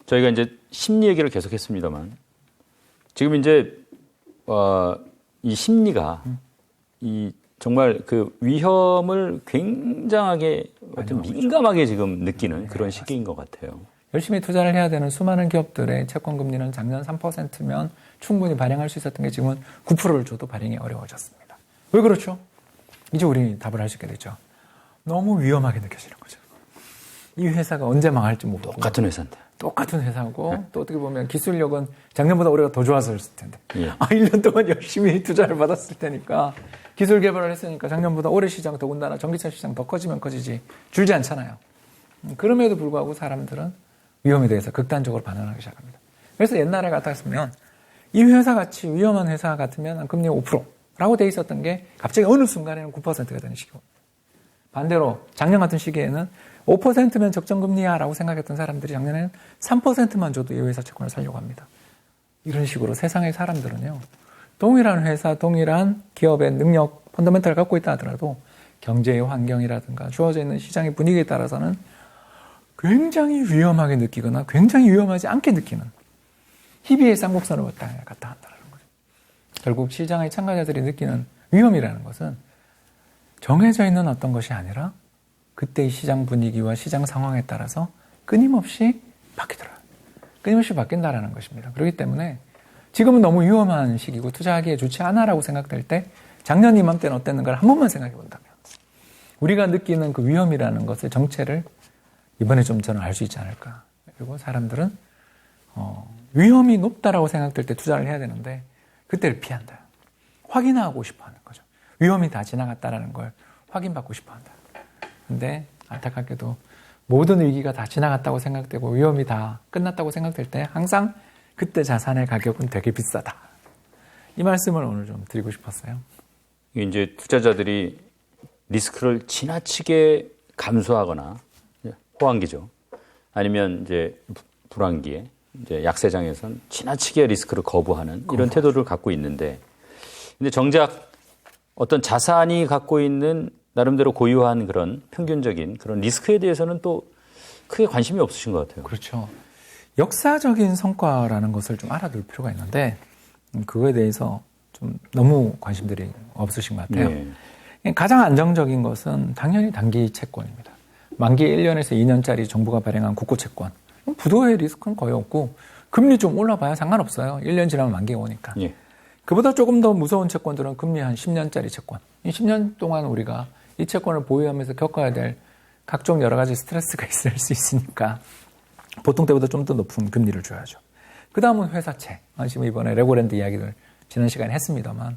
저희가 이제 심리 얘기를 계속했습니다만 지금 이제 이 심리가 이 정말 그 위험을 굉장하게 어떤 민감하게 지금 느끼는 그런 시기인 것 같아요. 열심히 투자를 해야 되는 수많은 기업들의 채권 금리는 작년 3%면 충분히 발행할 수 있었던 게 지금은 9%를 줘도 발행이 어려워졌습니다. 왜 그렇죠? 이제 우리 답을 할 수 있게 됐죠. 너무 위험하게 느껴지는 거죠. 이 회사가 언제 망할지 모르고. 똑같은 회사인데. 똑같은 회사고 또 어떻게 보면 기술력은 작년보다 올해가 더 좋았을 텐데. 예. 1년 동안 열심히 투자를 받았을 테니까 기술 개발을 했으니까 작년보다 올해 시장 더군다나 전기차 시장 더 커지면 커지지 줄지 않잖아요. 그럼에도 불구하고 사람들은 위험에 대해서 극단적으로 반응하기 시작합니다. 그래서 옛날에 같았으면 이 회사 같이 위험한 회사 같으면 금리 5%라고 돼 있었던 게 갑자기 어느 순간에는 9%가 되는 시기고 반대로 작년 같은 시기에는 5%면 적정금리야 라고 생각했던 사람들이 작년에는 3%만 줘도 이 회사 채권을 사려고 합니다. 이런 식으로 세상의 사람들은요. 동일한 회사, 동일한 기업의 능력, 펀더멘털을 갖고 있다 하더라도 경제의 환경이라든가 주어져 있는 시장의 분위기에 따라서는 굉장히 위험하게 느끼거나 굉장히 위험하지 않게 느끼는 희비의 쌍곡선을 왔다 갔다 한다는 거죠. 결국 시장의 참가자들이 느끼는 위험이라는 것은 정해져 있는 어떤 것이 아니라 그때의 시장 분위기와 시장 상황에 따라서 끊임없이 바뀌더라고요. 끊임없이 바뀐다라는 것입니다. 그렇기 때문에 지금은 너무 위험한 시기고 투자하기에 좋지 않아라고 생각될 때 작년 이맘때는 어땠는가를 한 번만 생각해 본다면 우리가 느끼는 그 위험이라는 것의 정체를 이번에 좀 저는 알 수 있지 않을까. 그리고 사람들은 위험이 높다라고 생각될 때 투자를 해야 되는데 그때를 피한다. 확인하고 싶어하는 거죠. 위험이 다 지나갔다라는 걸 확인받고 싶어한다. 근데 안타깝게도 모든 위기가 다 지나갔다고 생각되고 위험이 다 끝났다고 생각될 때 항상 그때 자산의 가격은 되게 비싸다. 이 말씀을 오늘 좀 드리고 싶었어요. 이제 투자자들이 리스크를 지나치게 감수하거나 호황기죠. 아니면 이제 불황기에 이제 약세장에선 지나치게 리스크를 거부하는 이런 태도를 갖고 있는데, 근데 정작 어떤 자산이 갖고 있는 나름대로 고유한 그런 평균적인 그런 리스크에 대해서는 또 크게 관심이 없으신 것 같아요. 그렇죠. 역사적인 성과라는 것을 좀 알아둘 필요가 있는데 그거에 대해서 좀 너무 관심들이 없으신 것 같아요. 네. 가장 안정적인 것은 당연히 단기 채권입니다. 만기 1년에서 2년짜리 정부가 발행한 국고채권. 부도의 리스크는 거의 없고 금리 좀 올라봐야 상관없어요. 1년 지나면 만기가 오니까. 예. 그보다 조금 더 무서운 채권들은 금리 한 10년짜리 채권. 이 10년 동안 우리가 이 채권을 보유하면서 겪어야 될 각종 여러 가지 스트레스가 있을 수 있으니까 보통 때보다 좀 더 높은 금리를 줘야죠. 그 다음은 회사채. 지금 이번에 레고랜드 이야기를 지난 시간에 했습니다만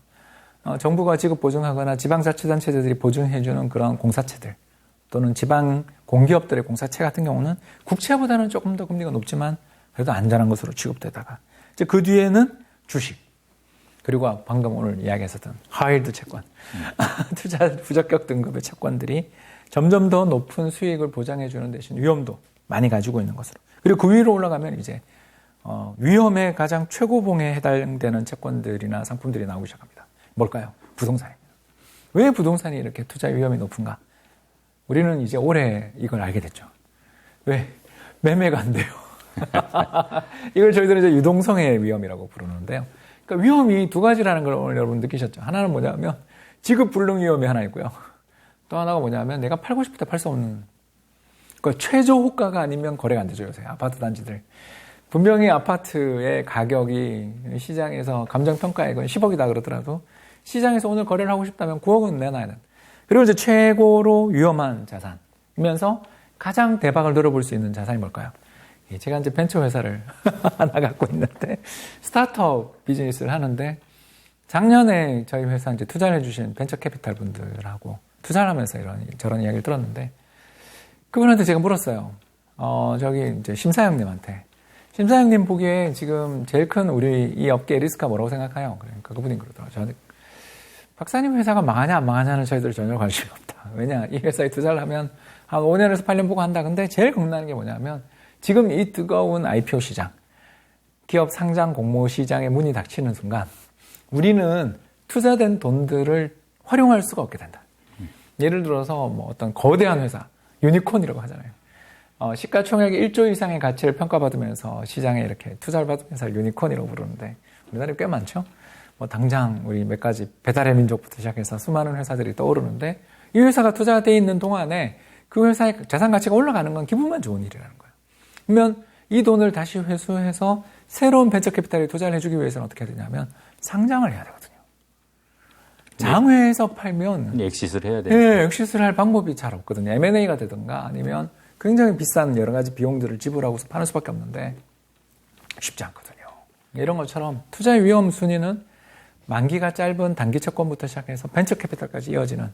정부가 지급 보증하거나 지방자치단체들이 보증해주는 그런 공사채들 또는 지방 공기업들의 공사채 같은 경우는 국채보다는 조금 더 금리가 높지만 그래도 안전한 것으로 취급되다가 이제 그 뒤에는 주식 그리고 방금 오늘 이야기했었던 하이힐드 채권 투자 부적격 등급의 채권들이 점점 더 높은 수익을 보장해주는 대신 위험도 많이 가지고 있는 것으로 그리고 그 위로 올라가면 이제 위험의 가장 최고봉에 해당되는 채권들이나 상품들이 나오기 시작합니다. 뭘까요? 부동산입니다. 왜 부동산이 이렇게 투자 위험이 높은가? 우리는 이제 올해 이걸 알게 됐죠. 왜? 매매가 안 돼요. 이걸 저희들은 이제 유동성의 위험이라고 부르는데요. 그러니까 위험이 두 가지라는 걸 오늘 여러분 느끼셨죠. 하나는 뭐냐면 지급 불능 위험이 하나 있고요. 또 하나가 뭐냐면 내가 팔고 싶을 때 팔 수 없는 그러니까 최저 호가가 아니면 거래가 안 되죠. 요새 아파트 단지들. 분명히 아파트의 가격이 시장에서 감정평가액은 10억이다 그러더라도 시장에서 오늘 거래를 하고 싶다면 9억은 내놔야 된다. 그리고 이제 최고로 위험한 자산이면서 가장 대박을 노려볼 수 있는 자산이 뭘까요? 제가 이제 벤처 회사를 하나 갖고 있는데 스타트업 비즈니스를 하는데 작년에 저희 회사 이제 투자를 해주신 벤처 캐피탈 분들하고 투자를 하면서 저런 이야기를 들었는데 그분한테 제가 물었어요. 저기 이제 심사장님한테 심사장님 보기에 지금 제일 큰 우리 이 업계의 리스크가 뭐라고 생각해요? 그러니까 그분이 그러더라고요. 저한테 박사님 회사가 망하냐 안 망하냐는 저희들 전혀 관심이 없다. 왜냐 이 회사에 투자를 하면 한 5년에서 8년 보고 한다. 근데 제일 겁나는 게 뭐냐면 지금 이 뜨거운 IPO 시장, 기업 상장 공모 시장의 문이 닫히는 순간 우리는 투자된 돈들을 활용할 수가 없게 된다. 예를 들어서 뭐 어떤 거대한 회사, 유니콘이라고 하잖아요. 시가총액 1조 이상의 가치를 평가받으면서 시장에 이렇게 투자를 받은 회사를 유니콘이라고 부르는데 우리나라에 꽤 많죠. 뭐 당장 우리 몇 가지 배달의 민족부터 시작해서 수많은 회사들이 떠오르는데 이 회사가 투자되어 있는 동안에 그 회사의 자산 가치가 올라가는 건 기분만 좋은 일이라는 거예요. 그러면 이 돈을 다시 회수해서 새로운 벤처 캐피탈에 투자를 해주기 위해서는 어떻게 해야 되냐면 상장을 해야 되거든요. 장외에서 팔면 엑시스를 해야 돼요. 네, 엑시스를 할 방법이 잘 없거든요. M&A가 되든가 아니면 굉장히 비싼 여러 가지 비용들을 지불하고서 파는 수밖에 없는데 쉽지 않거든요. 이런 것처럼 투자의 위험 순위는 만기가 짧은 단기 채권부터 시작해서 벤처 캐피탈까지 이어지는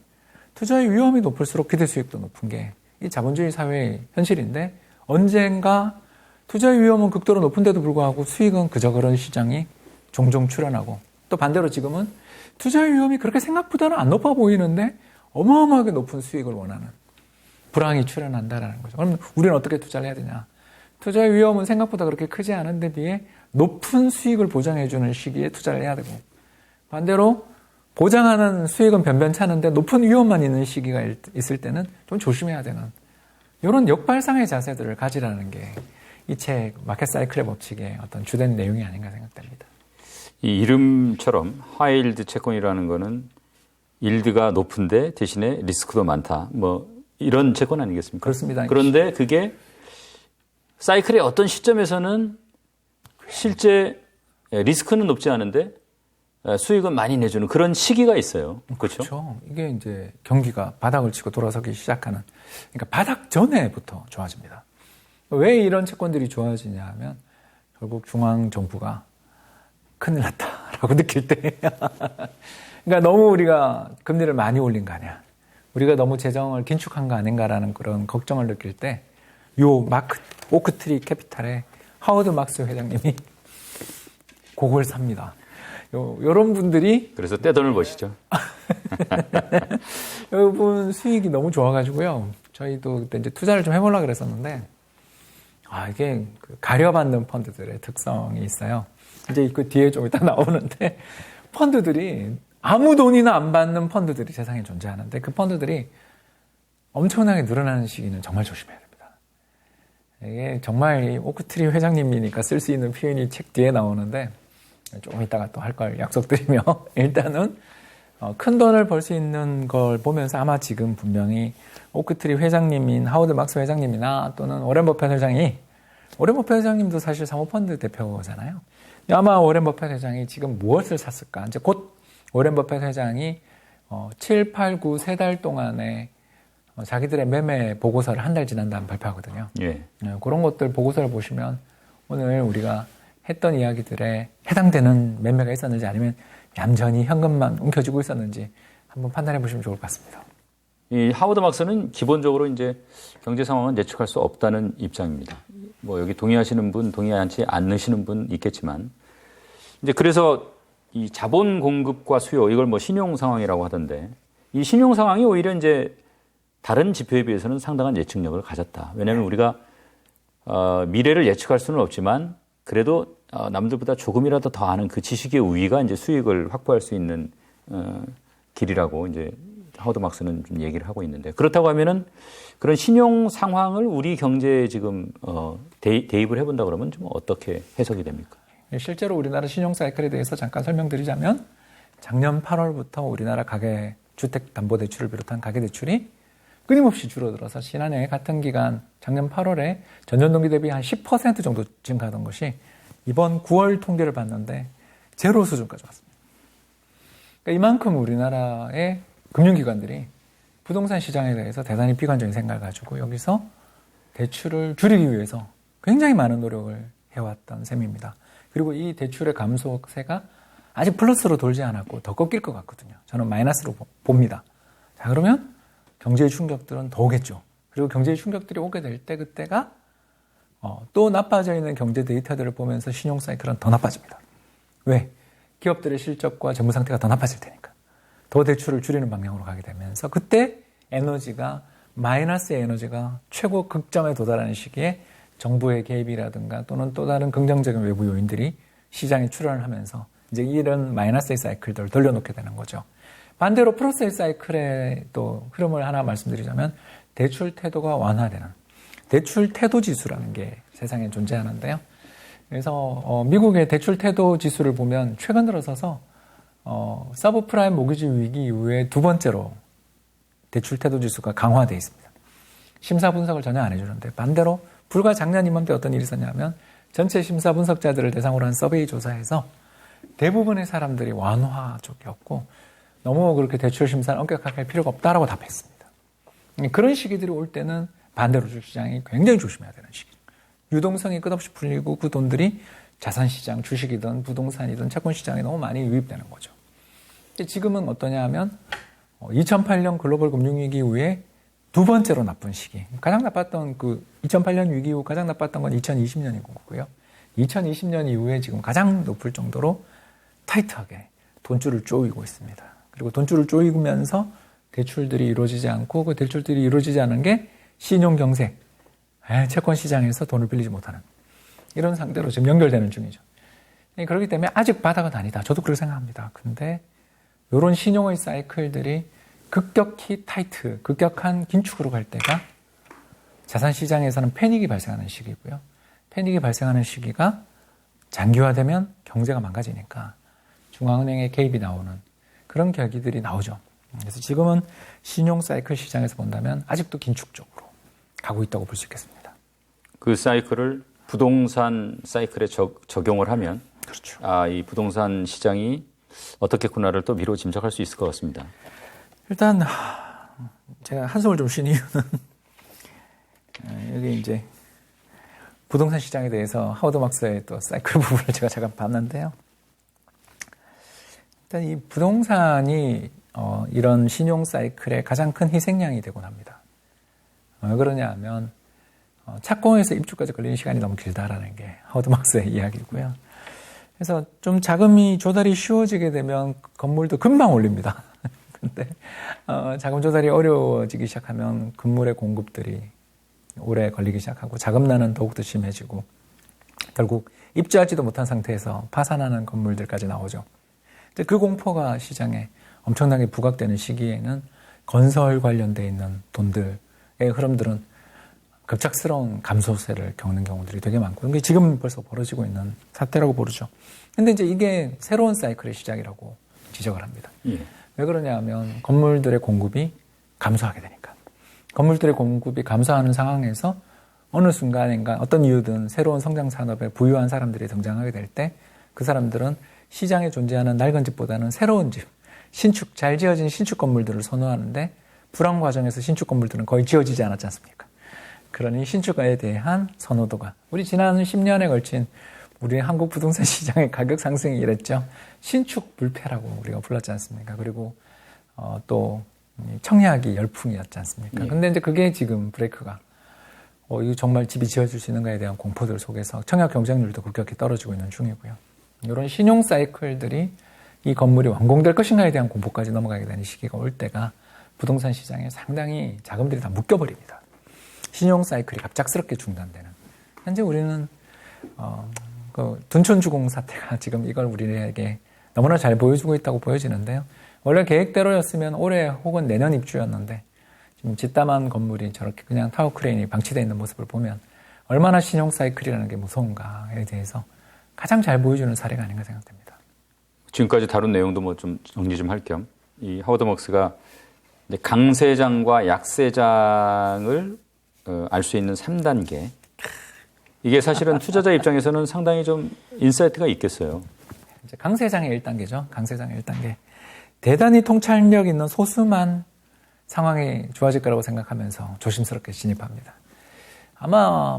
투자의 위험이 높을수록 기대 수익도 높은 게 이 자본주의 사회의 현실인데 언젠가 투자의 위험은 극도로 높은데도 불구하고 수익은 그저 그런 시장이 종종 출현하고 또 반대로 지금은 투자의 위험이 그렇게 생각보다는 안 높아 보이는데 어마어마하게 높은 수익을 원하는 불황이 출현한다라는 거죠. 그럼 우리는 어떻게 투자를 해야 되냐? 투자의 위험은 생각보다 그렇게 크지 않은데 비해 높은 수익을 보장해주는 시기에 투자를 해야 되고 반대로 보장하는 수익은 변변찮은데 높은 위험만 있는 시기가 있을 때는 좀 조심해야 되는 이런 역발상의 자세들을 가지라는 게 이 책 마켓 사이클의 법칙의 어떤 주된 내용이 아닌가 생각됩니다. 이 이름처럼 하이일드 채권이라는 거는 일드가 높은데 대신에 리스크도 많다. 뭐 이런 채권 아니겠습니까? 그렇습니다. 그런데 그게 사이클의 어떤 시점에서는 실제 리스크는 높지 않은데 수익은 많이 내주는 그런 시기가 있어요. 그렇죠? 그렇죠. 이게 이제 경기가 바닥을 치고 돌아서기 시작하는, 그러니까 바닥 전에부터 좋아집니다. 왜 이런 채권들이 좋아지냐 하면 결국 중앙정부가 큰일 났다라고 느낄 때 그러니까 너무 우리가 금리를 많이 올린 거 아니야. 우리가 너무 재정을 긴축한 거 아닌가라는 그런 걱정을 느낄 때 요 오크트리 캐피탈의 하워드 막스 회장님이 그걸 삽니다. 요런 분들이 그래서 떼돈을 버시죠. 여러분 수익이 너무 좋아가지고요. 저희도 그때 이제 투자를 좀 해보려고 그랬었는데 이게 가려받는 펀드들의 특성이 있어요. 이제 그 뒤에 좀 이따 나오는데 펀드들이 아무 돈이나 안 받는 펀드들이 세상에 존재하는데 그 펀드들이 엄청나게 늘어나는 시기는 정말 조심해야 됩니다. 이게 정말 이 오크트리 회장님이니까 쓸 수 있는 표현이 책 뒤에 나오는데 조금 이따가 또 할 걸 약속드리며 일단은 큰 돈을 벌 수 있는 걸 보면서 아마 지금 분명히 오크트리 회장님인 하워드 막스 회장님이나 또는 오렌 버핏 회장이 오렌 버핏 회장님도 사실 사모펀드 대표잖아요. 아마 오렌 버핏 회장이 지금 무엇을 샀을까? 이제 곧 오렌 버핏 회장이 7, 8, 9 세 달 동안에 자기들의 매매 보고서를 한 달 지난 다음 발표하거든요. 예. 그런 것들 보고서를 보시면 오늘 우리가 했던 이야기들에 해당되는 매매가 있었는지 아니면 얌전히 현금만 움켜쥐고 있었는지 한번 판단해 보시면 좋을 것 같습니다. 이 하워드 막스는 기본적으로 이제 경제 상황은 예측할 수 없다는 입장입니다. 뭐 여기 동의하시는 분, 동의하지 않으시는 분 있겠지만 이제 그래서 이 자본 공급과 수요 이걸 뭐 신용 상황이라고 하던데 이 신용 상황이 오히려 이제 다른 지표에 비해서는 상당한 예측력을 가졌다. 왜냐하면 우리가 미래를 예측할 수는 없지만 그래도 남들보다 조금이라도 더 아는 그 지식의 우위가 이제 수익을 확보할 수 있는 길이라고 이제 하워드 막스는 좀 얘기를 하고 있는데 그렇다고 하면은 그런 신용 상황을 우리 경제에 지금 대입을 해본다 그러면 좀 어떻게 해석이 됩니까? 실제로 우리나라 신용 사이클에 대해서 잠깐 설명드리자면 작년 8월부터 우리나라 가계 주택담보대출을 비롯한 가계대출이 끊임없이 줄어들어서 지난해 같은 기간 작년 8월에 전년 동기 대비 한 10% 정도 증가하던 것이 이번 9월 통계를 봤는데 제로 수준까지 왔습니다. 그러니까 이만큼 우리나라의 금융기관들이 부동산 시장에 대해서 대단히 비관적인 생각을 가지고 여기서 대출을 줄이기 위해서 굉장히 많은 노력을 해왔던 셈입니다. 그리고 이 대출의 감소세가 아직 플러스로 돌지 않았고 더 꺾일 것 같거든요. 저는 마이너스로 봅니다. 자, 그러면 경제의 충격들은 더 오겠죠. 그리고 경제의 충격들이 오게 될 때 그때가 또 나빠져 있는 경제 데이터들을 보면서 신용 사이클은 더 나빠집니다. 왜? 기업들의 실적과 재무 상태가 더 나빠질 테니까. 더 대출을 줄이는 방향으로 가게 되면서 그때 에너지가 마이너스의 에너지가 최고 극점에 도달하는 시기에 정부의 개입이라든가 또는 또 다른 긍정적인 외부 요인들이 시장에 출현을 하면서 이제 이런 마이너스의 사이클들을 돌려놓게 되는 거죠. 반대로 플러스의 사이클의 또 흐름을 하나 말씀드리자면 대출 태도가 완화되는 대출 태도 지수라는 게 세상에 존재하는데요. 그래서 미국의 대출 태도 지수를 보면 최근 들어서서 서브프라임 모기지 위기 이후에 두 번째로 대출 태도 지수가 강화되어 있습니다. 심사 분석을 전혀 안 해주는데 반대로 불과 작년 이맘때 어떤 일이 있었냐면 전체 심사 분석자들을 대상으로 한 서베이 조사에서 대부분의 사람들이 완화 쪽이었고 너무 그렇게 대출 심사를 엄격하게 할 필요가 없다라고 답했습니다. 그런 시기들이 올 때는 반대로 주식시장이 굉장히 조심해야 되는 시기죠. 유동성이 끝없이 풀리고 그 돈들이 자산시장, 주식이든 부동산이든 채권시장에 너무 많이 유입되는 거죠. 근데 지금은 어떠냐 하면 2008년 글로벌 금융위기 이후에 두 번째로 나쁜 시기. 가장 나빴던 2008년 위기 이후 가장 나빴던 건 2020년인 거고요. 2020년 이후에 지금 가장 높을 정도로 타이트하게 돈줄을 쪼이고 있습니다. 그리고 돈줄을 쪼이면서 대출들이 이루어지지 않고 그 대출들이 이루어지지 않은 게 신용경색, 채권 시장에서 돈을 빌리지 못하는 이런 상태로 지금 연결되는 중이죠. 그렇기 때문에 아직 바닥은 아니다. 저도 그렇게 생각합니다. 근데 이런 신용의 사이클들이 급격히 타이트, 급격한 긴축으로 갈 때가 자산시장에서는 패닉이 발생하는 시기고요. 패닉이 발생하는 시기가 장기화되면 경제가 망가지니까 중앙은행의 개입이 나오는 그런 계기들이 나오죠. 그래서 지금은 신용 사이클 시장에서 본다면 아직도 긴축 쪽으로 가고 있다고 볼 수 있겠습니다. 그 사이클을 부동산 사이클에 적용을 하면 그렇죠. 이 부동산 시장이 어떻겠구나를 또 미루어 짐작할 수 있을 것 같습니다. 일단 제가 한숨을 좀 쉰 이유는 여기 이제 부동산 시장에 대해서 하워드 막스의 또 사이클 부분을 제가 잠깐 봤는데요. 일단 이 부동산이 이런 신용 사이클의 가장 큰 희생양이 되곤 합니다. 왜 그러냐 하면 착공에서 입주까지 걸리는 시간이 너무 길다라는 게 하워드 막스의 이야기고요. 그래서 좀 자금이 조달이 쉬워지게 되면 건물도 금방 올립니다. 근데 자금 조달이 어려워지기 시작하면 건물의 공급들이 오래 걸리기 시작하고 자금난은 더욱더 심해지고 결국 입주하지도 못한 상태에서 파산하는 건물들까지 나오죠. 근데 그 공포가 시장에 엄청나게 부각되는 시기에는 건설 관련돼 있는 돈들의 흐름들은 급작스러운 감소세를 겪는 경우들이 되게 많고 이게 지금 벌써 벌어지고 있는 사태라고 보죠. 근데 이제 이게 새로운 사이클의 시작이라고 지적을 합니다. 왜 그러냐 하면 건물들의 공급이 감소하게 되니까. 건물들의 공급이 감소하는 상황에서 어느 순간인가 어떤 이유든 새로운 성장 산업에 부유한 사람들이 등장하게 될 때 그 사람들은 시장에 존재하는 낡은 집보다는 새로운 집, 신축, 잘 지어진 신축 건물들을 선호하는데 불황 과정에서 신축 건물들은 거의 지어지지 않았지 않습니까? 그러니 신축에 대한 선호도가 우리 지난 10년에 걸친 우리 한국 부동산 시장의 가격 상승이 이랬죠. 신축 불패라고 우리가 불렀지 않습니까? 그리고 또 청약이 열풍이었지 않습니까? 근데 이제 그게 지금 브레이크가 이거 정말 집이 지어질 수 있는가에 대한 공포들 속에서 청약 경쟁률도 급격히 떨어지고 있는 중이고요. 이런 신용 사이클들이 이 건물이 완공될 것인가에 대한 공포까지 넘어가게 되는 시기가 올 때가 부동산 시장에 상당히 자금들이 다 묶여버립니다. 신용 사이클이 갑작스럽게 중단되는. 현재 우리는 둔촌주공 사태가 지금 이걸 우리에게 너무나 잘 보여주고 있다고 보여지는데요. 원래 계획대로였으면 올해 혹은 내년 입주였는데 지금 짓담한 건물이 저렇게 그냥 타워 크레인이 방치되어 있는 모습을 보면 얼마나 신용 사이클이라는 게 무서운가에 대해서 가장 잘 보여주는 사례가 아닌가 생각됩니다. 지금까지 다룬 내용도 뭐 좀 정리 좀 할 겸 이 하워드 막스가 강세장과 약세장을 알 수 있는 3단계. 이게 사실은 투자자 입장에서는 상당히 좀 인사이트가 있겠어요. 이제 강세장의 1단계죠. 강세장의 1단계. 대단히 통찰력 있는 소수만 상황이 좋아질 거라고 생각하면서 조심스럽게 진입합니다. 아마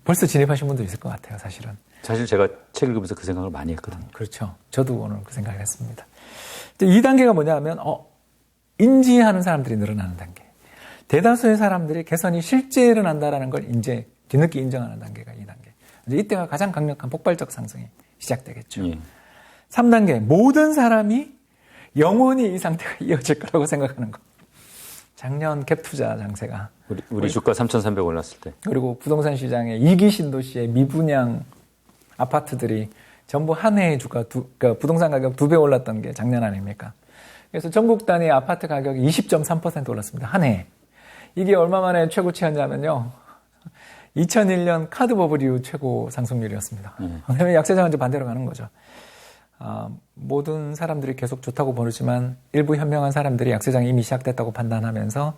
벌써 진입하신 분도 있을 것 같아요, 사실은. 사실 제가 책 읽으면서 그 생각을 많이 했거든요. 그렇죠. 저도 오늘 그 생각을 했습니다. 2단계가 뭐냐 하면, 인지하는 사람들이 늘어나는 단계. 대다수의 사람들이 개선이 실제 일어난다라는 걸 이제 뒤늦게 인정하는 단계가 2단계. 이제 이때가 가장 강력한 폭발적 상승이 시작되겠죠. 3단계. 모든 사람이 영원히 이 상태가 이어질 거라고 생각하는 것. 작년 갭 투자 장세가. 우리 주가 3,300 올랐을 때. 그리고 부동산 시장의 2기 신도시의 미분양 아파트들이 전부 한 해의 주가 그러니까 부동산 가격 2배 올랐던 게 작년 아닙니까? 그래서 전국 단위 아파트 가격이 20.3% 올랐습니다. 한 해에. 이게 얼마 만에 최고치였냐면요. 2001년 카드 버블 이후 최고 상승률이었습니다. 왜냐하면 약세장은 반대로 가는 거죠. 모든 사람들이 계속 좋다고 보지만 일부 현명한 사람들이 약세장이 이미 시작됐다고 판단하면서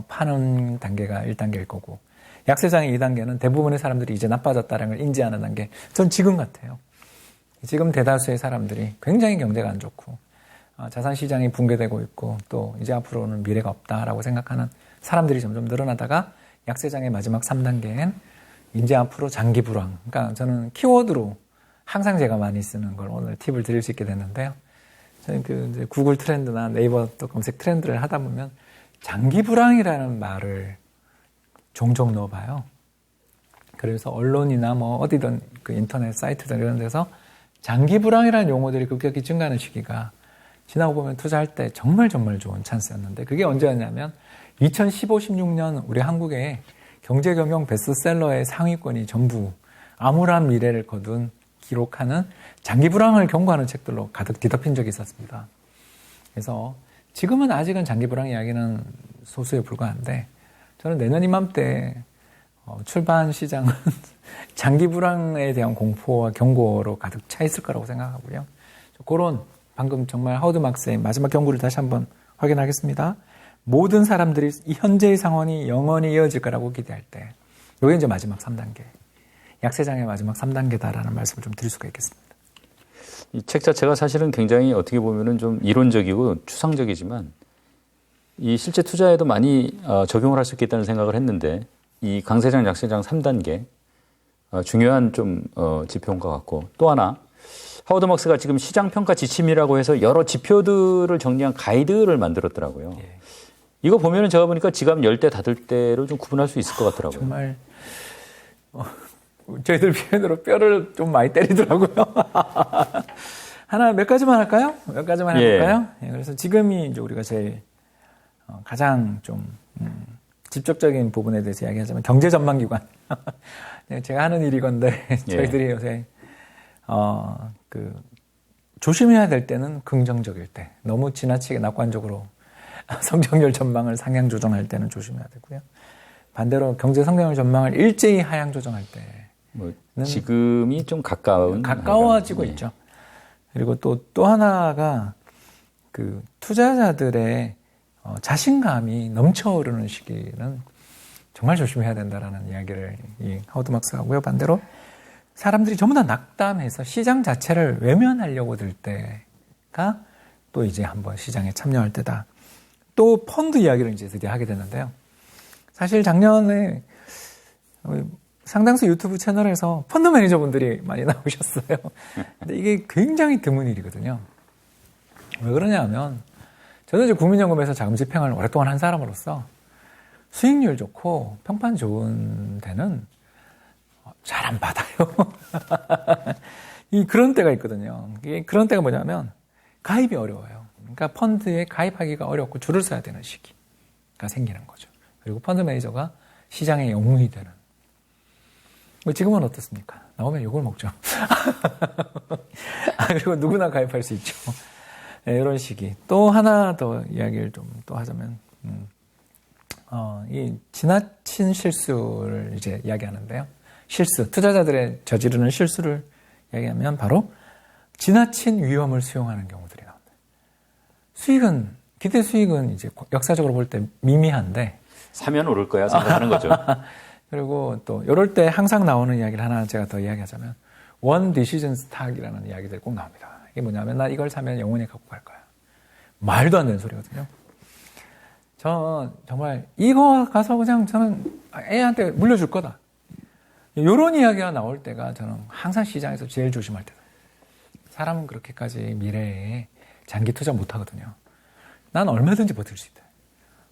파는 단계가 1단계일 거고 약세장의 2단계는 대부분의 사람들이 이제 나빠졌다는 걸 인지하는 단계. 전 지금 같아요. 지금 대다수의 사람들이 굉장히 경제가 안 좋고 자산시장이 붕괴되고 있고 또 이제 앞으로는 미래가 없다라고 생각하는 사람들이 점점 늘어나다가 약세장의 마지막 3단계엔 이제 앞으로 장기 불황. 그러니까 저는 키워드로 항상 제가 많이 쓰는 걸 오늘 팁을 드릴 수 있게 됐는데요. 저는 이제 구글 트렌드나 네이버 또 검색 트렌드를 하다 보면 장기 불황이라는 말을 종종 넣어봐요. 그래서 언론이나 뭐 어디든 그 인터넷 사이트든 이런 데서 장기 불황이라는 용어들이 급격히 증가하는 시기가 지나고 보면 투자할 때 정말 좋은 찬스였는데 그게 언제였냐면 2015, 16년 우리 한국의 경제경영 베스트셀러의 상위권이 전부 암울한 미래를 거둔 기록하는 장기 불황을 경고하는 책들로 가득 뒤덮인 적이 있었습니다. 그래서 지금은 아직은 장기 불황 이야기는 소수에 불과한데 저는 내년 이맘때 출판 시장은 장기 불황에 대한 공포와 경고로 가득 차 있을 거라고 생각하고요. 그런 방금 정말 하워드 막스의 마지막 경고를 다시 한번 확인하겠습니다. 모든 사람들이 현재의 상황이 영원히 이어질 거라고 기대할 때 이게 이제 마지막 3단계. 약세장의 마지막 3단계다라는 말씀을 좀 드릴 수가 있겠습니다. 이 책 자체가 사실은 굉장히 어떻게 보면은 좀 이론적이고 추상적이지만 이 실제 투자에도 많이 적용을 할 수 있겠다는 생각을 했는데 이 강세장, 약세장 3단계 중요한 좀 지표인 것 같고 또 하나 하워드 막스가 지금 시장평가 지침이라고 해서 여러 지표들을 정리한 가이드를 만들었더라고요. 예. 이거 보면은 제가 보니까 지갑 열 때 닫을 때로 좀 구분할 수 있을 것 같더라고요. 정말 저희들 표현으로 뼈를 좀 많이 때리더라고요. 하나 몇 가지만 할까요? 몇 가지만 해볼까요? 예. 그래서 지금이 이제 우리가 제일 가장 좀 직접적인 부분에 대해서 이야기하자면 경제 전망기관. 제가 하는 일이건데 저희들이 요새 조심해야 될 때는 긍정적일 때, 너무 지나치게 낙관적으로 성장률 전망을 상향 조정할 때는 조심해야 되고요. 반대로 경제 성장률 전망을 일제히 하향 조정할 때는 지금이 좀 가까워지고 있죠. 그리고 또 하나가 투자자들의 자신감이 넘쳐오르는 시기는 정말 조심해야 된다라는 이야기를 이 하워드 막스가 하고요. 반대로 사람들이 전부 다 낙담해서 시장 자체를 외면하려고 들 때가 또 이제 한번 시장에 참여할 때다. 또 펀드 이야기를 이제 드디어 하게 됐는데요. 사실 작년에 상당수 유튜브 채널에서 펀드 매니저분들이 많이 나오셨어요. 근데 이게 굉장히 드문 일이거든요. 왜 그러냐면 저는 이제 국민연금에서 자금 집행을 오랫동안 한 사람으로서 수익률 좋고 평판 좋은 데는 잘 안 받아요. 그런 때가 있거든요. 그런 때가 뭐냐면 가입이 어려워요. 그러니까 펀드에 가입하기가 어렵고 줄을 서야 되는 시기가 생기는 거죠. 그리고 펀드 매니저가 시장의 영웅이 되는. 지금은 어떻습니까? 나오면 욕을 먹죠. 그리고 누구나 가입할 수 있죠. 네, 이런 시기. 또 하나 더 이야기를 좀 또 하자면, 이 지나친 실수를 이제 이야기하는데요. 투자자들의 저지르는 실수를 이야기하면 바로 지나친 위험을 수용하는 경우들이 나옵니다. 기대 수익은 이제 역사적으로 볼 때 미미한데. 사면 오를 거야 생각하는 거죠. 그리고 또 이럴 때 항상 나오는 이야기를 하나 제가 더 이야기하자면 One Decision Stock이라는 이야기들이 꼭 나옵니다. 이게 뭐냐면 나 이걸 사면 영원히 갖고 갈 거야. 말도 안 되는 소리거든요. 저 정말 이거 가서 그냥 저는 애한테 물려줄 거다. 이런 이야기가 나올 때가 저는 항상 시장에서 제일 조심할 때다. 사람은 그렇게까지 미래에 장기 투자 못 하거든요. 난 얼마든지 버틸 수 있다.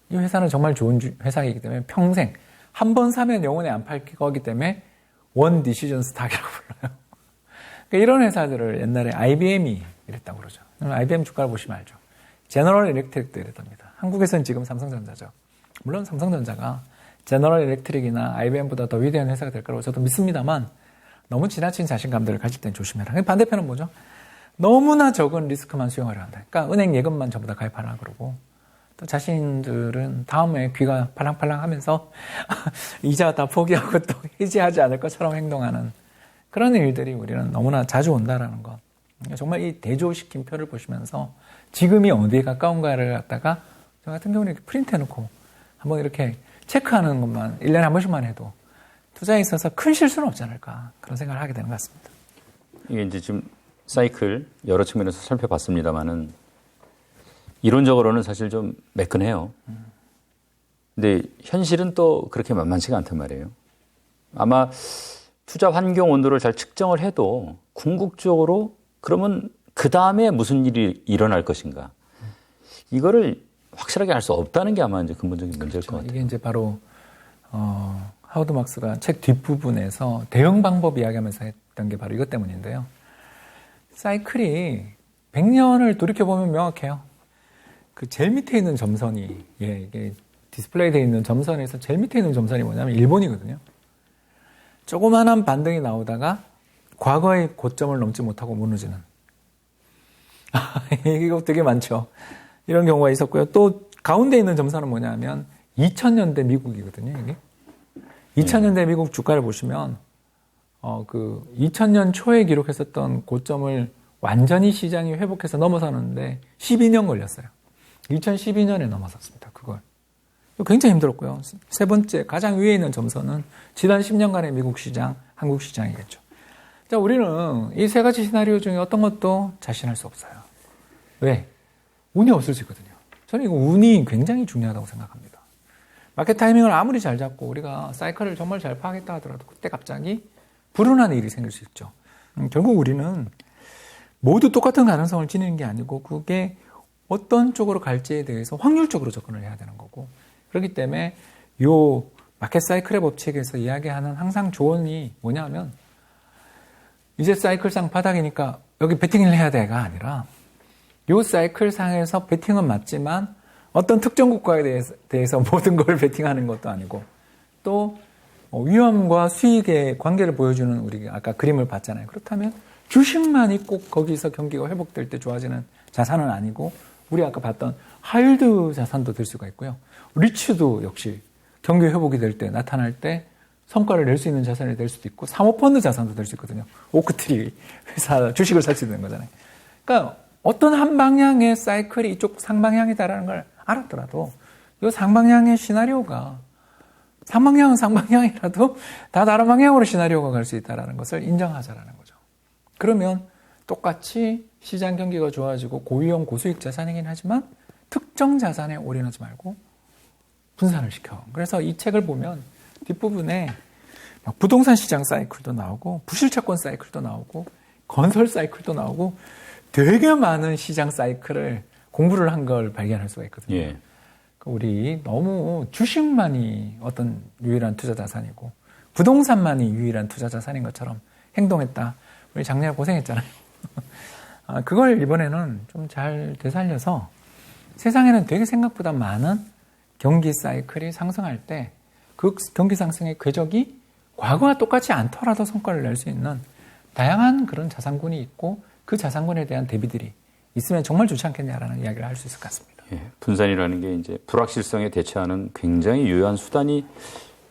이 회사는 정말 좋은 회사이기 때문에 평생 한 번 사면 영원히 안 팔 거기 때문에 One Decision Stock이라고 불러요. 그러니까 이런 회사들을 옛날에 IBM이 이랬다고 그러죠. IBM 주가를 보시면 알죠. 제너럴 일렉트릭도 이랬답니다. 한국에서는 지금 삼성전자죠. 물론 삼성전자가 제너럴 일렉트릭이나 IBM보다 더 위대한 회사가 될 거라고 저도 믿습니다만 너무 지나친 자신감들을 가질 땐 조심해라. 반대편은 뭐죠? 너무나 적은 리스크만 수용하려 한다. 그러니까 은행 예금만 전부 다 가입하라 그러고 또 자신들은 다음에 귀가 팔랑팔랑 하면서 이자 다 포기하고 또 해지하지 않을 것처럼 행동하는 그런 일들이 우리는 너무나 자주 온다라는 것. 정말 이 대조시킨 표를 보시면서 지금이 어디에 가까운가를 갖다가 저 같은 경우는 이렇게 프린트해놓고 한번 이렇게 체크하는 것만 1년에 한 번씩만 해도 투자에 있어서 큰 실수는 없지 않을까 그런 생각을 하게 되는 것 같습니다. 이게 이제 지금 사이클 여러 측면에서 살펴봤습니다만은 이론적으로는 사실 좀 매끈해요. 근데 현실은 또 그렇게 만만치가 않단 말이에요. 아마 투자 환경 온도를 잘 측정을 해도 궁극적으로 그러면 그 다음에 무슨 일이 일어날 것인가. 이거를 확실하게 알 수 없다는 게 아마 이제 근본적인 문제일 것 같아요. 이게 이제 바로 하워드 막스가 책 뒷부분에서 대응 방법 이야기하면서 했던 게 바로 이것 때문인데요. 사이클이 100년을 돌이켜보면 명확해요. 그 제일 밑에 있는 점선이, 이게 디스플레이 되어 있는 점선에서 제일 밑에 있는 점선이 뭐냐면 일본이거든요. 조그만한 반등이 나오다가 과거의 고점을 넘지 못하고 무너지는. 이거 되게 많죠. 이런 경우가 있었고요. 또 가운데 있는 점선은 뭐냐면 2000년대 미국이거든요. 이게 2000년대 미국 주가를 보시면 그 2000년 초에 기록했었던 고점을 완전히 시장이 회복해서 넘어서는데 12년 걸렸어요. 2012년에 넘어섰습니다. 그걸. 굉장히 힘들었고요. 세 번째 가장 위에 있는 점선은 지난 10년간의 미국 시장, 한국 시장이겠죠. 자, 우리는 이 세 가지 시나리오 중에 어떤 것도 자신할 수 없어요. 왜? 운이 없을 수 있거든요. 저는 이거 운이 굉장히 중요하다고 생각합니다. 마켓 타이밍을 아무리 잘 잡고 우리가 사이클을 정말 잘 파악했다 하더라도 그때 갑자기 불운한 일이 생길 수 있죠. 결국 우리는 모두 똑같은 가능성을 지니는 게 아니고 그게 어떤 쪽으로 갈지에 대해서 확률적으로 접근을 해야 되는 거고 그렇기 때문에 요 마켓 사이클의 법칙에서 이야기하는 항상 조언이 뭐냐면 이제 사이클상 바닥이니까 여기 베팅을 해야 돼가 아니라 요 사이클 상에서 베팅은 맞지만 어떤 특정 국가에 대해서 모든 걸 베팅하는 것도 아니고 또 위험과 수익의 관계를 보여주는 우리가 아까 그림을 봤잖아요. 그렇다면 주식만이 꼭 거기서 경기가 회복될 때 좋아지는 자산은 아니고 우리 아까 봤던 하이힐드 자산도 될 수가 있고요. 리츠도 역시 경기 회복이 될 때 나타날 때 성과를 낼 수 있는 자산이 될 수도 있고 사모펀드 자산도 될 수 있거든요. 오크트리 회사 주식을 살 수 있는 거잖아요. 그러니까 어떤 한 방향의 사이클이 이쪽 상방향이다라는 걸 알았더라도 이 상방향의 시나리오가 상방향은 상방향이라도 다 다른 방향으로 시나리오가 갈 수 있다는 것을 인정하자라는 거죠. 그러면 똑같이 시장 경기가 좋아지고 고위험 고수익 자산이긴 하지만 특정 자산에 올인하지 말고 분산을 시켜. 그래서 이 책을 보면 뒷부분에 막 부동산 시장 사이클도 나오고 부실채권 사이클도 나오고 건설 사이클도 나오고 되게 많은 시장 사이클을 공부를 한 걸 발견할 수가 있거든요. 예. 우리 너무 주식만이 어떤 유일한 투자 자산이고 부동산만이 유일한 투자 자산인 것처럼 행동했다. 우리 작년에 고생했잖아요. 그걸 이번에는 좀 잘 되살려서 세상에는 되게 생각보다 많은 경기 사이클이 상승할 때 그 경기 상승의 궤적이 과거와 똑같지 않더라도 성과를 낼 수 있는 다양한 그런 자산군이 있고 그 자산군에 대한 대비들이 있으면 정말 좋지 않겠냐라는 이야기를 할 수 있을 것 같습니다. 예, 분산이라는 게 이제 불확실성에 대처하는 굉장히 유효한 수단이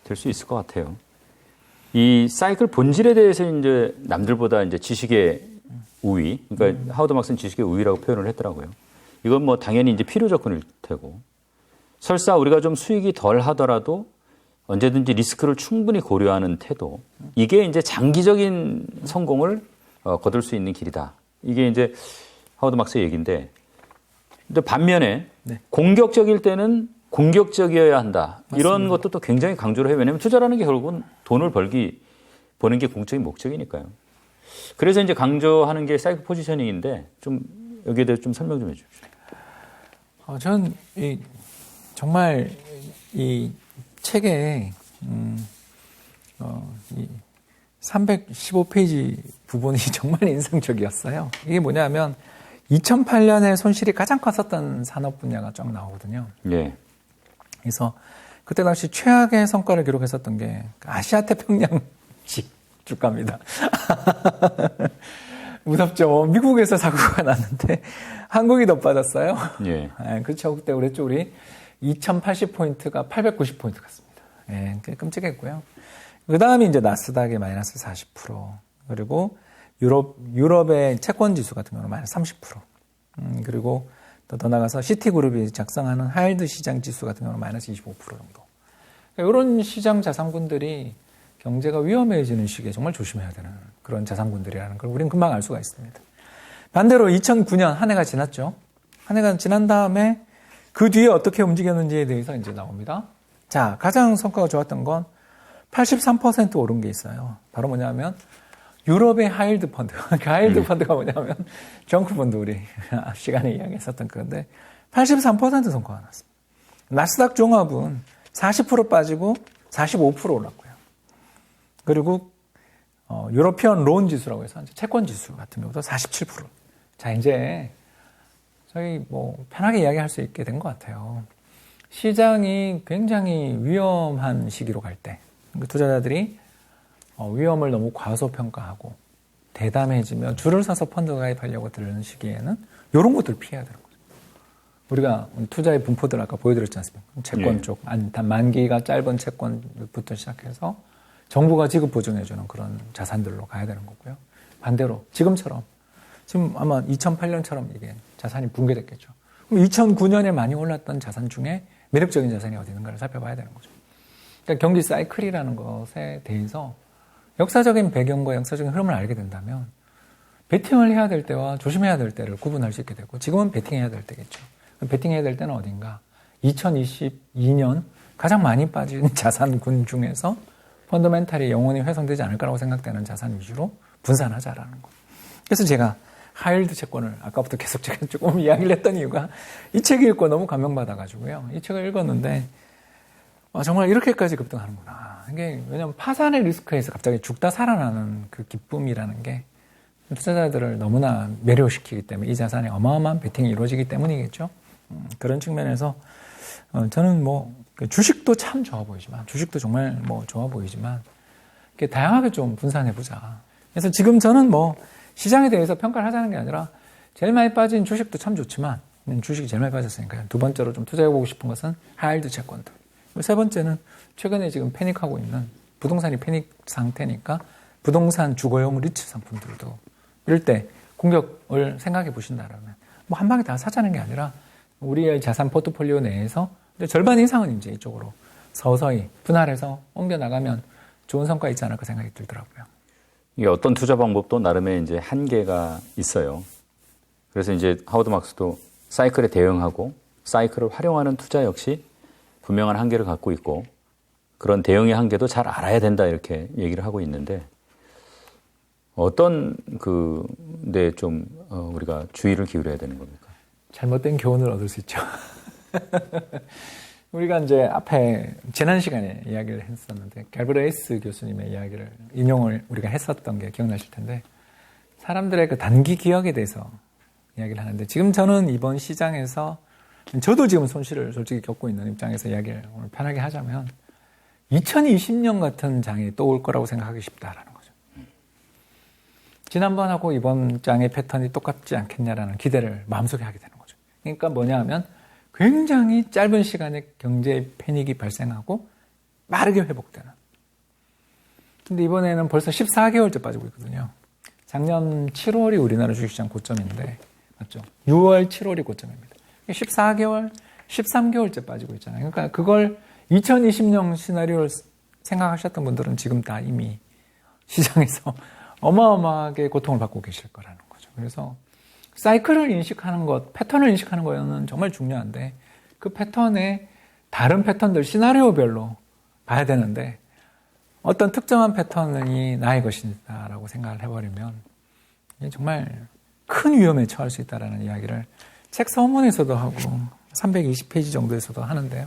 될 수 있을 것 같아요. 이 사이클 본질에 대해서 이제 남들보다 이제 지식의 우위, 그러니까 하워드 막스는 지식의 우위라고 표현을 했더라고요. 이건 뭐 당연히 이제 필요 조건일 테고, 설사 우리가 좀 수익이 덜 하더라도 언제든지 리스크를 충분히 고려하는 태도, 이게 이제 장기적인 성공을 거둘 수 있는 길이다. 이게 이제 하워드 막스의 얘기인데, 근데 반면에 네. 공격적일 때는 공격적이어야 한다. 맞습니다. 이런 것도 또 굉장히 강조를 해요. 왜냐하면 투자라는 게 결국은 돈을 버는 게 공적인 목적이니까요. 그래서 이제 강조하는 게 사이클 포지셔닝인데 좀 여기에 대해서 좀 설명 좀 해 주십시오. 저는 정말 이 책에 이 315페이지 부분이 정말 인상적이었어요. 이게 뭐냐면 2008년에 손실이 가장 컸었던 산업 분야가 쫙 나오거든요. 네. 그래서 그때 당시 최악의 성과를 기록했었던 게 아시아 태평양식 주가입니다. 무섭죠. 미국에서 사고가 났는데 한국이 더 빠졌어요. 예. 그렇죠. 그때 그랬죠. 우리 2080포인트가 890포인트 갔습니다. 예, 끔찍했고요. 그 다음에 이제 나스닥의 마이너스 40%, 그리고 유럽의 채권 지수 같은 경우는 마이너스 30%, 그리고 더 나가서 시티그룹이 작성하는 하이드 시장 지수 같은 경우는 마이너스 25% 정도. 그러니까 이런 시장 자산군들이 경제가 위험해지는 시기에 정말 조심해야 되는 그런 자산군들이라는 걸 우리는 금방 알 수가 있습니다. 반대로 2009년 한 해가 지났죠. 한 해가 지난 다음에 그 뒤에 어떻게 움직였는지에 대해서 이제 나옵니다. 자, 가장 성과가 좋았던 건 83% 오른 게 있어요. 바로 뭐냐면 유럽의 하이힐드 펀드. 그 하이힐드 펀드가 뭐냐면 정크 펀드, 우리 앞 시간에 이야기했었던 그건데 83% 성과가 났습니다. 나스닥 종합은 40% 빠지고 45% 올랐고요. 그리고 유로피언 론 지수라고 해서 채권 지수 같은 경우도 47%. 자, 이제 저희 뭐 편하게 이야기할 수 있게 된 것 같아요. 시장이 굉장히 위험한 시기로 갈 때, 투자자들이 위험을 너무 과소평가하고 대담해지면 줄을 서서 펀드 가입하려고 들는 시기에는 이런 것들을 피해야 되는 거죠. 우리가 투자의 분포들 아까 보여드렸지 않습니까? 채권 쪽, 만기가 짧은 채권부터 시작해서 정부가 지급 보증해주는 그런 자산들로 가야 되는 거고요. 반대로 지금처럼, 지금 아마 2008년처럼 이게 자산이 붕괴됐겠죠. 그럼 2009년에 많이 올랐던 자산 중에 매력적인 자산이 어디 있는가를 살펴봐야 되는 거죠. 그러니까 경기 사이클이라는 것에 대해서 역사적인 배경과 역사적인 흐름을 알게 된다면 베팅을 해야 될 때와 조심해야 될 때를 구분할 수 있게 되고, 지금은 베팅해야 될 때겠죠. 베팅해야 될 때는 어딘가 2022년 가장 많이 빠진 자산군 중에서 펀더멘탈이 영원히 훼손되지 않을 거라고 생각되는 자산 위주로 분산하자라는 거. 그래서 제가 하이힐드 채권을 아까부터 계속 제가 조금 이야기를 했던 이유가 이 책을 읽고 너무 감명받아가지고요. 이 책을 읽었는데 정말 이렇게까지 급등하는구나. 이게 왜냐하면 파산의 리스크에서 갑자기 죽다 살아나는 그 기쁨이라는 게 투자자들을 너무나 매료시키기 때문에 이 자산에 어마어마한 베팅이 이루어지기 때문이겠죠. 그런 측면에서 저는 뭐 주식도 참 좋아 보이지만, 주식도 정말 뭐 좋아 보이지만 이렇게 다양하게 좀 분산해보자. 그래서 지금 저는 뭐 시장에 대해서 평가를 하자는 게 아니라 제일 많이 빠진 주식도 참 좋지만, 주식이 제일 많이 빠졌으니까요. 두 번째로 좀 투자해보고 싶은 것은 하이힐드 채권들. 세 번째는 최근에 지금 패닉하고 있는, 부동산이 패닉 상태니까 부동산 주거용 리츠 상품들도 이럴 때 공격을 생각해 보신다라면 뭐 한 방에 다 사자는 게 아니라 우리의 자산 포트폴리오 내에서 절반 이상은 이제 이쪽으로 서서히 분할해서 옮겨 나가면 좋은 성과 있지 않을까 생각이 들더라고요. 이게 어떤 투자 방법도 나름의 이제 한계가 있어요. 그래서 이제 하워드 막스도 사이클에 대응하고 사이클을 활용하는 투자 역시 분명한 한계를 갖고 있고, 그런 대응의 한계도 잘 알아야 된다 이렇게 얘기를 하고 있는데, 어떤 데 좀 우리가 주의를 기울여야 되는 겁니까? 잘못된 교훈을 얻을 수 있죠. 우리가 이제 앞에 지난 시간에 이야기를 했었는데 갈브레이스 교수님의 이야기를 인용을 우리가 했었던 게 기억나실 텐데, 사람들의 그 단기 기억에 대해서 이야기를 하는데, 지금 저는 이번 시장에서 저도 지금 손실을 솔직히 겪고 있는 입장에서 이야기를 오늘 편하게 하자면 2020년 같은 장이 또 올 거라고 생각하기 쉽다라는 거죠. 지난번하고 이번 장의 패턴이 똑같지 않겠냐라는 기대를 마음속에 하게 되는 거죠. 그러니까 뭐냐 하면 굉장히 짧은 시간에 경제 패닉이 발생하고 빠르게 회복되는. 근데 이번에는 벌써 14개월째 빠지고 있거든요. 작년 7월이 우리나라 주식시장 고점인데, 맞죠? 6월, 7월이 고점입니다. 14개월, 13개월째 빠지고 있잖아요. 그러니까 그걸 2020년 시나리오를 생각하셨던 분들은 지금 다 이미 시장에서 어마어마하게 고통을 받고 계실 거라는 거죠. 그래서 사이클을 인식하는 것, 패턴을 인식하는 거는 정말 중요한데, 그 패턴에 다른 패턴들, 시나리오별로 봐야 되는데, 어떤 특정한 패턴이 나의 것이다라고 생각을 해버리면 정말 큰 위험에 처할 수 있다는 이야기를 책 서문에서도 하고 320페이지 정도에서도 하는데요.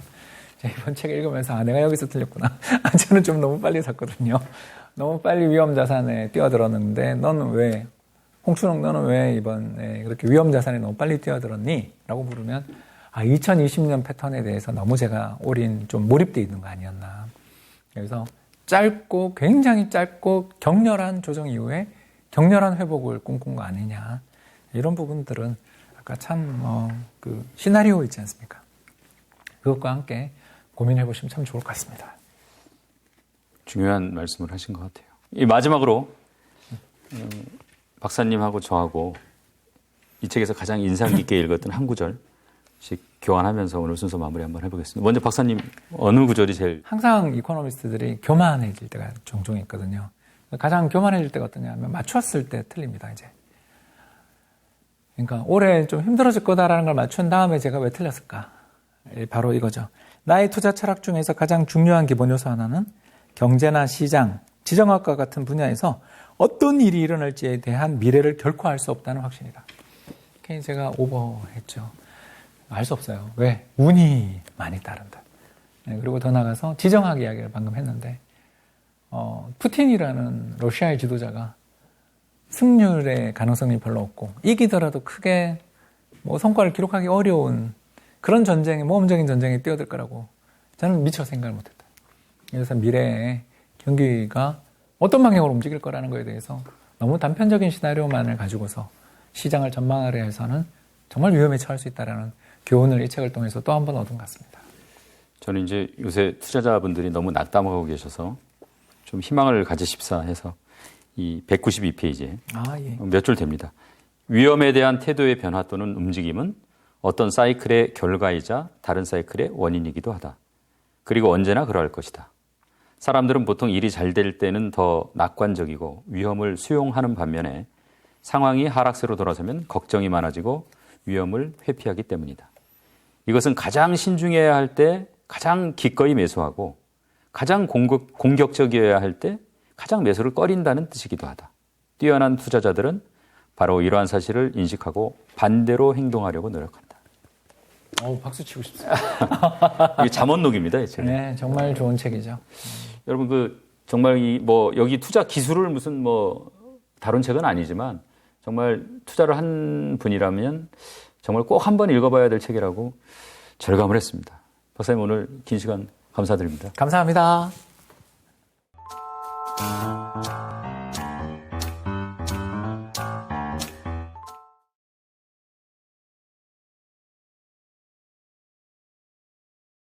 이번 책 읽으면서 내가 여기서 틀렸구나. 저는 좀 너무 빨리 샀거든요. 너무 빨리 위험 자산에 뛰어들었는데 너는 왜, 홍춘옥 너는 왜 이번에 그렇게 위험 자산에 너무 빨리 뛰어들었니? 라고 물으면 2020년 패턴에 대해서 너무 제가 좀 몰입되어 있는 거 아니었나. 그래서 짧고 굉장히 짧고 격렬한 조정 이후에 격렬한 회복을 꿈꾼 거 아니냐. 이런 부분들은 아까 참 그 시나리오 있지 않습니까? 그것과 함께 고민해 보시면 참 좋을 것 같습니다. 중요한 말씀을 하신 것 같아요. 이 마지막으로 박사님하고 저하고 이 책에서 가장 인상 깊게 읽었던 한 구절씩 교환하면서 오늘 순서 마무리 한번 해보겠습니다. 먼저 박사님 어느 구절이 제일 항상 이코노미스트들이 교만해질 때가 종종 있거든요. 가장 교만해질 때가 어떠냐 하면 맞췄을 때 틀립니다. 이제 그러니까 올해 좀 힘들어질 거다라는 걸 맞춘 다음에 제가 왜 틀렸을까? 바로 이거죠. 나의 투자 철학 중에서 가장 중요한 기본 요소 하나는 경제나 시장, 지정학과 같은 분야에서 어떤 일이 일어날지에 대한 미래를 결코 알 수 없다는 확신이다. 괜히 제가 오버했죠. 알 수 없어요. 왜? 운이 많이 따른다. 그리고 더 나가서 지정학 이야기를 방금 했는데 푸틴이라는 러시아의 지도자가 승률의 가능성이 별로 없고 이기더라도 크게 뭐 성과를 기록하기 어려운 그런 전쟁에, 모험적인 전쟁에 뛰어들 거라고 저는 미처 생각을 못했다. 그래서 미래에 경기가 어떤 방향으로 움직일 거라는 거에 대해서 너무 단편적인 시나리오만을 가지고서 시장을 전망하려 해서는 정말 위험에 처할 수 있다는 교훈을 이 책을 통해서 또 한 번 얻은 것 같습니다. 저는 이제 요새 투자자분들이 너무 낙담하고 계셔서 좀 희망을 가지십사 해서 이 192페이지에 몇 줄 됩니다. 위험에 대한 태도의 변화 또는 움직임은 어떤 사이클의 결과이자 다른 사이클의 원인이기도 하다. 그리고 언제나 그러할 것이다. 사람들은 보통 일이 잘 될 때는 더 낙관적이고 위험을 수용하는 반면에 상황이 하락세로 돌아서면 걱정이 많아지고 위험을 회피하기 때문이다. 이것은 가장 신중해야 할 때 가장 기꺼이 매수하고 가장 공격적이어야 할 때 가장 매수를 꺼린다는 뜻이기도 하다. 뛰어난 투자자들은 바로 이러한 사실을 인식하고 반대로 행동하려고 노력한다. 박수 치고 싶습니다. 이게 잠언록입니다, 이 책은. 네, 정말 좋은 책이죠. 여러분 정말 여기 투자 기술을 무슨 다룬 책은 아니지만 정말 투자를 한 분이라면 정말 꼭 한번 읽어봐야 될 책이라고 절감을 했습니다. 박사님 오늘 긴 시간 감사드립니다. 감사합니다.